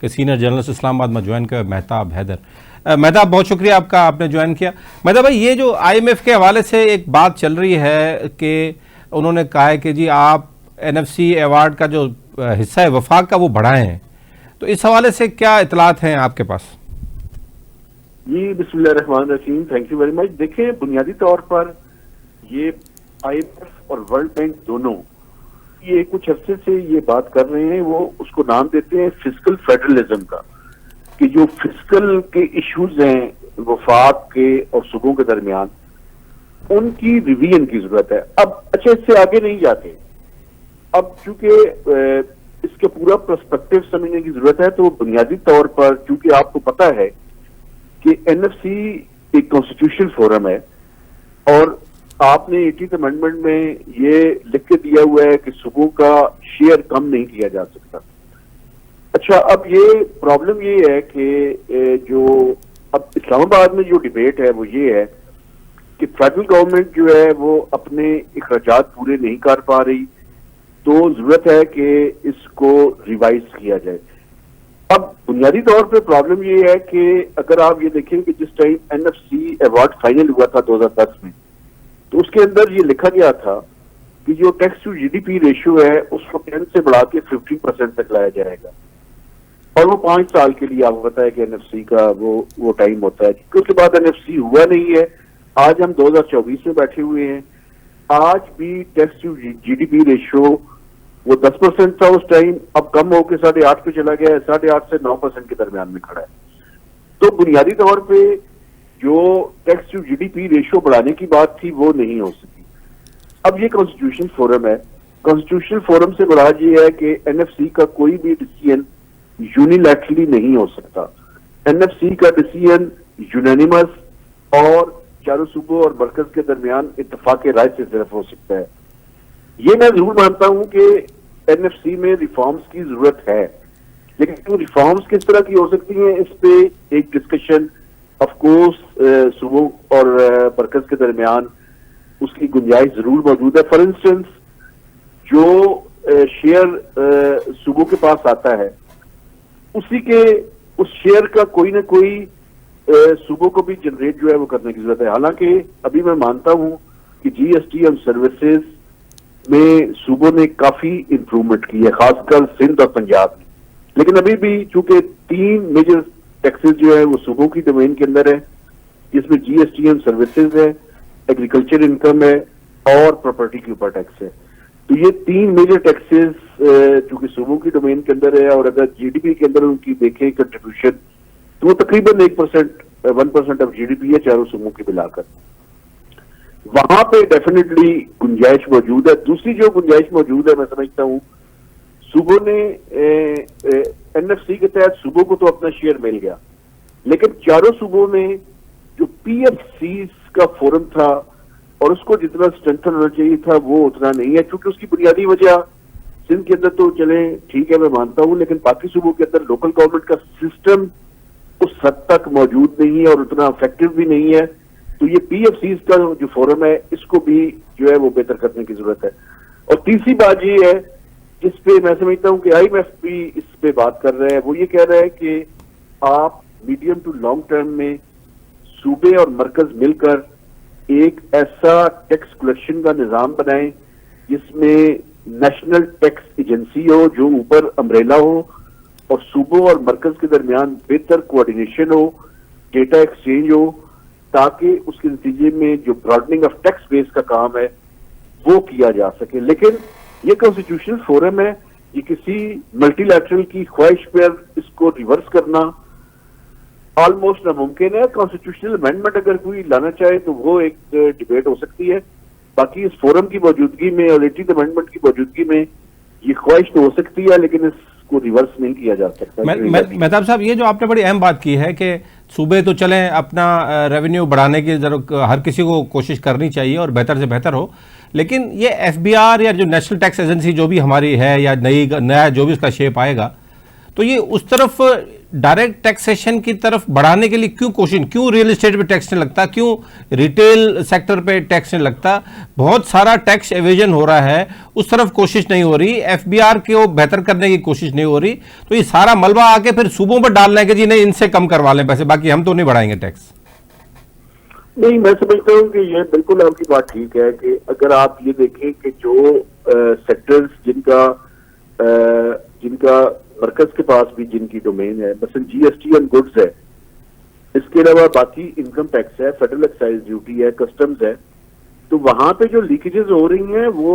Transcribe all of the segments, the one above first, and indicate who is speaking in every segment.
Speaker 1: के senior journalist Islamabad में join किया मेहताब हैदर। मेहताब, बहुत शुक्रिया आपका, आपने ज्वाइन किया। मेहताब भाई, ये जो IMF के हवाले से एक बात चल रही है कि उन्होंने कहा है कि जी आप NFC अवार्ड का जो हिस्सा है वफाक का वो बढ़ाएं हैं, तो इस हवाले से क्या इतलात हैं आपके पास?
Speaker 2: जी बिस्मिल्लाहिर्रहमानिर्रहीम, थैंक यू वेरी मच। देखिए, बुनियादी तौर पर ये IMF और वर्ल्ड बैंक दोनों ये कुछ अरसे से ये बात कर रहे हैं, वो उसको नाम देते हैं फिस्कल फेडरलिज्म का, कि जो फिस्कल के इश्यूज हैं वफाक के और सूबों के दरमियान, उनकी रिवीजन की जरूरत है। अब अच्छा, इससे आगे नहीं जाते। अब चूंकि इसके पूरा पर्सपेक्टिव समझने की जरूरत है, तो बुनियादी तौर पर चूंकि आपको पता है कि NFC एक कॉन्स्टिट्यूशनल फोरम है और आपने 18th अमेंडमेंट में ये लिख के दिया हुआ है कि सूबों का शेयर कम नहीं किया जा सकता। अच्छा, अब ये प्रॉब्लम ये है कि जो अब इस्लामाबाद में जो डिबेट है वो ये है कि फेडरल गवर्नमेंट जो है वो अपने अखराजात पूरे नहीं कर पा रही, तो जरूरत है कि इसको रिवाइज किया जाए। अब बुनियादी तौर पे प्रॉब्लम ये है कि अगर आप ये देखें कि जिस टाइम NFC अवार्ड फाइनल हुआ था 2010 में, तो उसके अंदर ये लिखा गया था कि जो टैक्स टू GDP रेशियो है उसको 10 से बढ़ा के 15% तक लाया जाएगा, और वो 5 साल के लिए आपको पता है कि NFC का वो टाइम होता है। उसके बाद NFC हुआ नहीं है। आज हम 2024 में बैठे हुए हैं, आज भी टैक्स टू GDP रेशियो वो 10% था उस टाइम, अब कम होकर 8.5 पे चला गया है, 8.5 से 9% के दरमियान में खड़ा है। तो बुनियादी तौर पे जो टैक्स टू GDP रेशियो बढ़ाने की बात थी वो नहीं हो सकी। अब ये कॉन्स्टिट्यूशन फोरम है, कॉन्स्टिट्यूशनल फोरम से मुराद ये है कि NFC का कोई भी डिसीजन यूनिलैटरली नहीं हो सकता। NFC का डिसीजन यूनानिमस और चारों सूबों और मरकज के दरमियान इत्तेफाक राय से सिर्फ हो सकता है। ये मैं जरूर मानता हूं कि NFC में रिफॉर्म्स की जरूरत है, लेकिन वो रिफॉर्म्स किस तरह की हो सकती हैं, इस पे एक डिस्कशन ऑफ कोर्स सूबों और मरकज के दरमियान उसकी गुंजाइश जरूर मौजूद है। फॉर इंस्टेंस, जो शेयर सूबों के पास आता है उस शेयर का कोई ना कोई सूबों को भी जनरेट जो है वो करने की जरूरत है। हालांकि अभी मैं मानता हूं कि GST और सर्विसेज में सूबों ने काफी इंप्रूवमेंट की है, खासकर सिंध और पंजाब में, लेकिन अभी भी चूंकि 3 मेजर टैक्सेस जो है वो सूबों की डोमेन के अंदर है, जिसमें GST और सर्विसेज है, एग्रीकल्चर इनकम है और प्रॉपर्टी के ऊपर टैक्स है। तो ये 3 मेजर टैक्सेस चूंकि सूबों की डोमेन के अंदर है, और अगर GDP के अंदर उनकी देखें कंट्रीब्यूशन, तो वो तकरीबन 1% ऑफ GDP है चारों सूबों की मिलाकर। वहां पे डेफिनेटली गुंजाइश मौजूद है। दूसरी जो गुंजाइश मौजूद है, मैं समझता हूं सूबों ने NFC के तहत सूबों को तो अपना शेयर मिल गया, लेकिन चारों सूबों में जो PFCs का फोरम था और उसको जितना स्ट्रेंथन होना चाहिए था वो उतना नहीं है, क्योंकि उसकी बुनियादी वजह सिंध के अंदर तो चले ठीक है, मैं मानता हूं, लेकिन बाकी सूबों के अंदर लोकल गवर्नमेंट का सिस्टम उस हद तक मौजूद नहीं है और उतना इफेक्टिव भी नहीं है। तो ये PFCs का जो फोरम है इसको भी जो है वो बेहतर करने की जरूरत है। और तीसरी बात ये है जिस पे मैं समझता हूं कि IMF भी इस पे बात कर रहे हैं, वो ये कह रहा है कि आप मीडियम टू लॉन्ग टर्म में सूबे और मरकज मिलकर एक ऐसा टैक्स कलेक्शन का निजाम बनाएं जिसमें नेशनल टैक्स एजेंसी हो जो ऊपर अम्ब्रेला हो, और सूबों और मरकज के दरमियान बेहतर कोऑर्डिनेशन हो, डेटा एक्सचेंज हो, ताकि उसके नतीजे में जो ब्रॉडनिंग ऑफ टैक्स बेस का काम है वो किया जा सके। लेकिन ये कॉन्स्टिट्यूशनल फोरम है, ये किसी मल्टीलैटरल की ख्वाहिश पर इसको रिवर्स करना ऑलमोस्ट नामुमकिन है। कॉन्स्टिट्यूशनल अमेंडमेंट अगर कोई लाना चाहे तो वो एक डिबेट हो सकती है, बाकी इस फोरम की मौजूदगी में और 18th अमेंडमेंट की मौजूदगी में ये ख्वाहिश तो हो सकती है, लेकिन इसको रिवर्स नहीं किया जा सकता।
Speaker 1: मेहताब साहब, ये जो आपने बड़ी अहम बात की है कि सूबे तो चलें, अपना रेवेन्यू बढ़ाने की जरूरत हर किसी को कोशिश करनी चाहिए और बेहतर से बेहतर हो, लेकिन ये FBR या जो नेशनल टैक्स एजेंसी जो भी हमारी है या नया जो भी उसका शेप आएगा, तो ये उस तरफ डायरेक्ट टैक्सेशन की तरफ बढ़ाने के लिए क्यों रियल एस्टेट पे टैक्स नहीं लगता, क्यों रिटेल सेक्टर पे टैक्स नहीं लगता? बहुत सारा टैक्स एवेजन हो रहा है, उस तरफ कोशिश नहीं हो रही, एफबीआर को बेहतर करने की कोशिश नहीं हो रही, तो ये सारा मलबा आके फिर सूबों पर डालना है कि जी नहीं इनसे कम करवा लें पैसे, बाकी हम तो नहीं बढ़ाएंगे टैक्स।
Speaker 2: नहीं, मैं समझता हूँ कि ये बिल्कुल आपकी बात ठीक है कि अगर आप ये देखें कि जो सेक्टर्स जिनका मरकज के पास भी जिनकी डोमेन है, मसलन जीएसटी ऑन गुड्स है, इसके अलावा बाकी इनकम टैक्स है, फेडरल एक्साइज ड्यूटी है, कस्टम्स है, तो वहां पे जो लीकेजेस हो रही हैं वो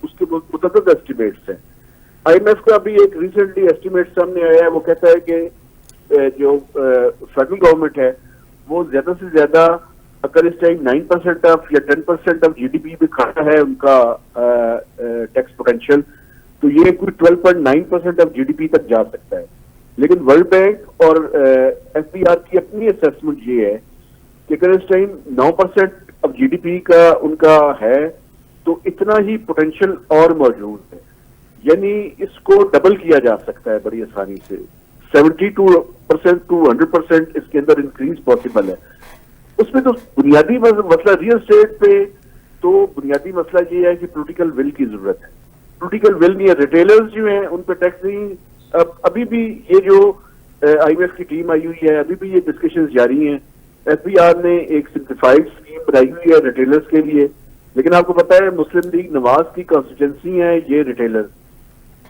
Speaker 2: उसके मुतअद्दिद एस्टिमेट्स हैं। आईएमएफ का भी एक रिसेंटली एस्टिमेट सामने आया है, वो कहता है कि जो फेडरल गवर्नमेंट है वो ज्यादा से ज्यादा अगर इस टाइम 9% ऑफ या 10% ऑफ जीडीपी में खाता है उनका टैक्स पोटेंशियल, तो ये कोई 12.9% ऑफ जीडीपी तक जा सकता है। लेकिन वर्ल्ड बैंक और एफबीआर की अपनी असेसमेंट ये है कि अगर इस टाइम 9% ऑफ जीडीपी का उनका है तो इतना ही पोटेंशियल और मौजूद है, यानी इसको डबल किया जा सकता है बड़ी आसानी से। 72% टू 100% इसके अंदर इंक्रीज पॉसिबल है। उसमें तो बुनियादी मसला रियल एस्टेट पे तो बुनियादी मसला ये है कि पॉलिटिकल विल की जरूरत है। पॉलिटिकल विल नहीं है, रिटेलर्स जो हैं उन पर टैक्स नहीं। अभी भी ये जो आईएमएफ की टीम आई हुई है, अभी भी ये डिस्कशंस जारी हैं। एफबीआर ने एक सिंप्लीफाइड स्कीम बनाई हुई है रिटेलर्स के लिए, लेकिन आपको पता है मुस्लिम लीग नवाज की कॉन्स्टिट्यूंसी है ये रिटेलर्स,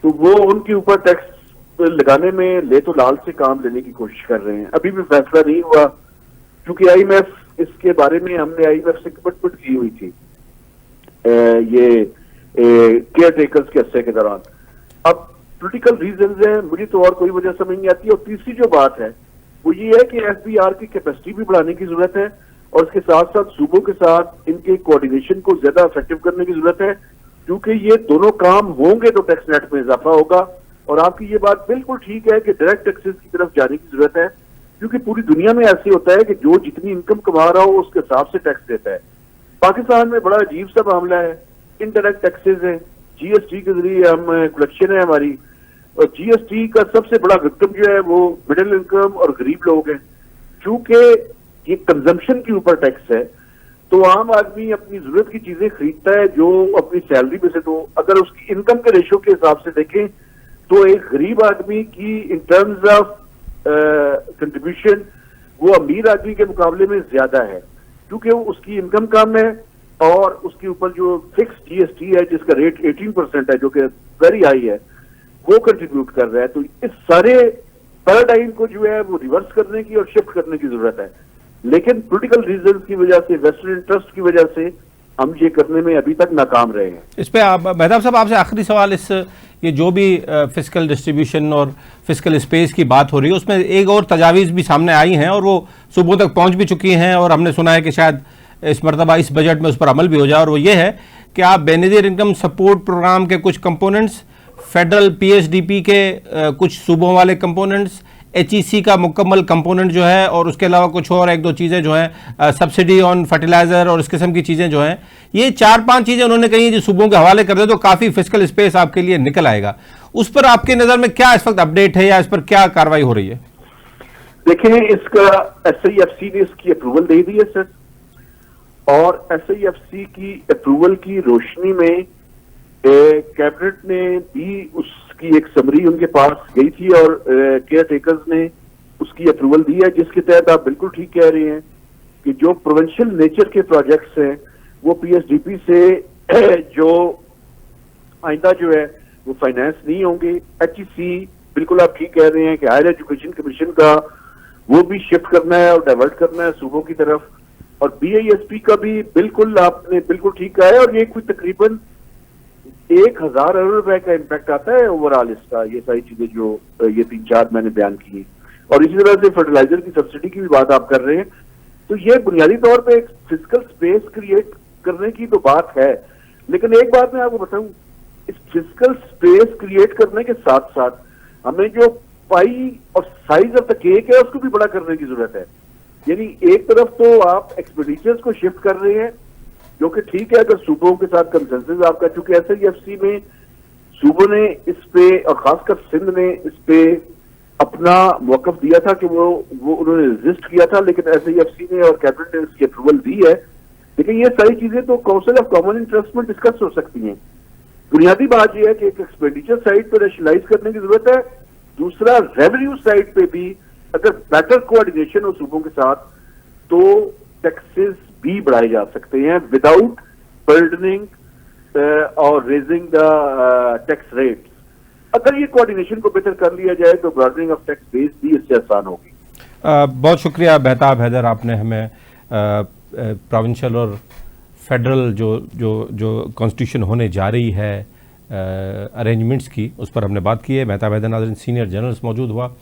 Speaker 2: तो वो उनके ऊपर टैक्स लगाने में ले तो लाल से काम लेने की कोशिश कर रहे हैं। अभी भी फैसला नहीं हुआ क्योंकि आईएमएफ इसके बारे में हमने आईएमएफ से कमिटमेंट की हुई थी ये केयर टेकर्स के अरसे के दौरान। अब पॉलिटिकल रीजंस हैं, मुझे तो और कोई वजह समझ नहीं आती। और तीसरी जो बात है वो ये है कि एफबीआर की कैपेसिटी भी बढ़ाने की जरूरत है और इसके साथ साथ सूबों के साथ इनके कोऑर्डिनेशन को ज्यादा इफेक्टिव करने की जरूरत है, क्योंकि ये दोनों काम होंगे तो टैक्स नेट में इजाफा होगा। और आपकी ये बात बिल्कुल ठीक है कि डायरेक्ट टैक्सेस की तरफ जाने की जरूरत है, क्योंकि पूरी दुनिया में ऐसे होता है कि जो जितनी इनकम कमा रहा हो उसके हिसाब से टैक्स देता है। पाकिस्तान में बड़ा अजीब सा मामला है, इनडायरेक्ट टैक्सेस है, जीएसटी के जरिए हम कलेक्शन है हमारी, और जीएसटी का सबसे बड़ा विक्टिम जो है वो मिडिल इनकम और गरीब लोग हैं। चूंकि ये कंजम्पशन के ऊपर टैक्स है तो आम आदमी अपनी जरूरत की चीजें खरीदता है जो अपनी सैलरी में से, तो अगर उसकी इनकम के रेशो के हिसाब से देखें तो एक गरीब आदमी की इन टर्म्स ऑफ कंट्रीब्यूशन वो अमीर आदमी के मुकाबले में ज्यादा है, क्योंकि उसकी इनकम कम है और उसके ऊपर जो फिक्स जीएसटी है जिसका रेट 18% है जो कि वेरी हाई है, वो कंट्रीब्यूट कर रहा है। तो इस सारे पैराडाइम को जो है वो रिवर्स करने की और शिफ्ट करने की जरूरत है, लेकिन पॉलिटिकल रीजन की वजह से, वेस्टर्न इंटरेस्ट की वजह से हम ये करने में अभी तक नाकाम रहे हैं।
Speaker 1: इस पे मेहताब साहब आपसे आखिरी सवाल, इस ये जो भी फिस्कल डिस्ट्रीब्यूशन और फिस्कल स्पेस की बात हो रही है उसमें एक और तजावीज़ भी सामने आई हैं और वो सूबों तक पहुंच भी चुकी हैं और हमने सुना है कि शायद इस मरतबा इस बजट में उस पर अमल भी हो जाए, और वो ये है कि आप बेनजीर इनकम सपोर्ट प्रोग्राम के कुछ कंपोनेंट्स, फेडरल पीएसडीपी के कुछ सूबों वाले कंपोनेंट्स, एचईसी का मुकम्मल कंपोनेंट जो है, और उसके अलावा कुछ और एक दो चीज़ें जो हैं सब्सिडी ऑन फर्टिलाइज़र और इस किस्म की चीज़ें जो हैं, ये 4-5 चीज़ें उन्होंने कही जो सूबों के हवाले कर दे तो काफ़ी फिस्कल स्पेस आपके लिए निकल आएगा। उस पर आपकी नज़र में क्या इस वक्त अपडेट है या इस पर क्या कार्रवाई हो रही है?
Speaker 2: देखिए, इसका एसआईएफसी ने इसकी अप्रूवल दे दी है सर, और एसआईएफसी की अप्रूवल की रोशनी में कैबिनेट ने भी उसकी एक समरी उनके पास गई थी और केयर टेकर्स ने उसकी अप्रूवल दी है, जिसके तहत आप बिल्कुल ठीक कह रहे हैं कि जो प्रोविंशियल नेचर के प्रोजेक्ट्स हैं वो पीएसडीपी से जो आइंदा जो है वो फाइनेंस नहीं होंगे। एचईसी बिल्कुल आप ठीक कह रहे हैं कि हायर एजुकेशन कमीशन का वो भी शिफ्ट करना है और डाइवर्ट करना है सूबों की तरफ, और बीआईएसपी का भी बिल्कुल आपने बिल्कुल ठीक कहा है, और ये कोई तकरीबन 1000 अरब रुपए का इम्पैक्ट आता है ओवरऑल इसका, ये सारी चीजें जो ये 3-4 मैंने बयान की। और इसी तरह से फर्टिलाइजर की सब्सिडी की भी बात आप कर रहे हैं, तो ये बुनियादी तौर पे एक फिजिकल स्पेस क्रिएट करने की तो बात है, लेकिन एक बात मैं आपको बताऊं, इस फिजिकल स्पेस क्रिएट करने के साथ साथ हमें जो पाई और साइज ऑफ द केक है उसको भी बड़ा करने की जरूरत है। यानी एक तरफ तो आप एक्सपेंडिचर्स को शिफ्ट कर रहे हैं जो कि ठीक है अगर सूबों के साथ कंसेंसस आपका, चूंकि एसआईएफसी में सूबों ने इस पे और खासकर सिंध ने इस पे अपना मौकफ दिया था कि वो उन्होंने रेजिस्ट किया था, लेकिन SIFC ने और कैबिनेट ने इसकी अप्रूवल दी है। लेकिन ये सारी चीजें तो काउंसिल ऑफ कॉमन इंटरेस्ट में डिस्कस हो सकती हैं। बुनियादी बात यह है कि एक एक्सपेंडिचर साइड पर रैशनलाइज करने की जरूरत है, दूसरा रेवेन्यू साइड पे भी अगर बेटर कोऑर्डिनेशन हो सूबों के साथ तो टैक्सेस भी बढ़ाए जा सकते हैं विदाउट बर्डनिंग और रेजिंग द टैक्स रेट्स। अगर ये कोऑर्डिनेशन को बेहतर कर लिया जाए तो बर्डनिंग ऑफ टैक्स बेस भी इससे आसान होगी।
Speaker 1: बहुत शुक्रिया मेहताब हैदर, आपने हमें प्रोविंशियल और फेडरल जो कॉन्स्टिट्यूशन होने जा रही है अरेंजमेंट्स की, उस पर हमने बात की है। मेहताब हैदर नाज़रीन सीनियर जर्नलिस्ट मौजूद हुआ।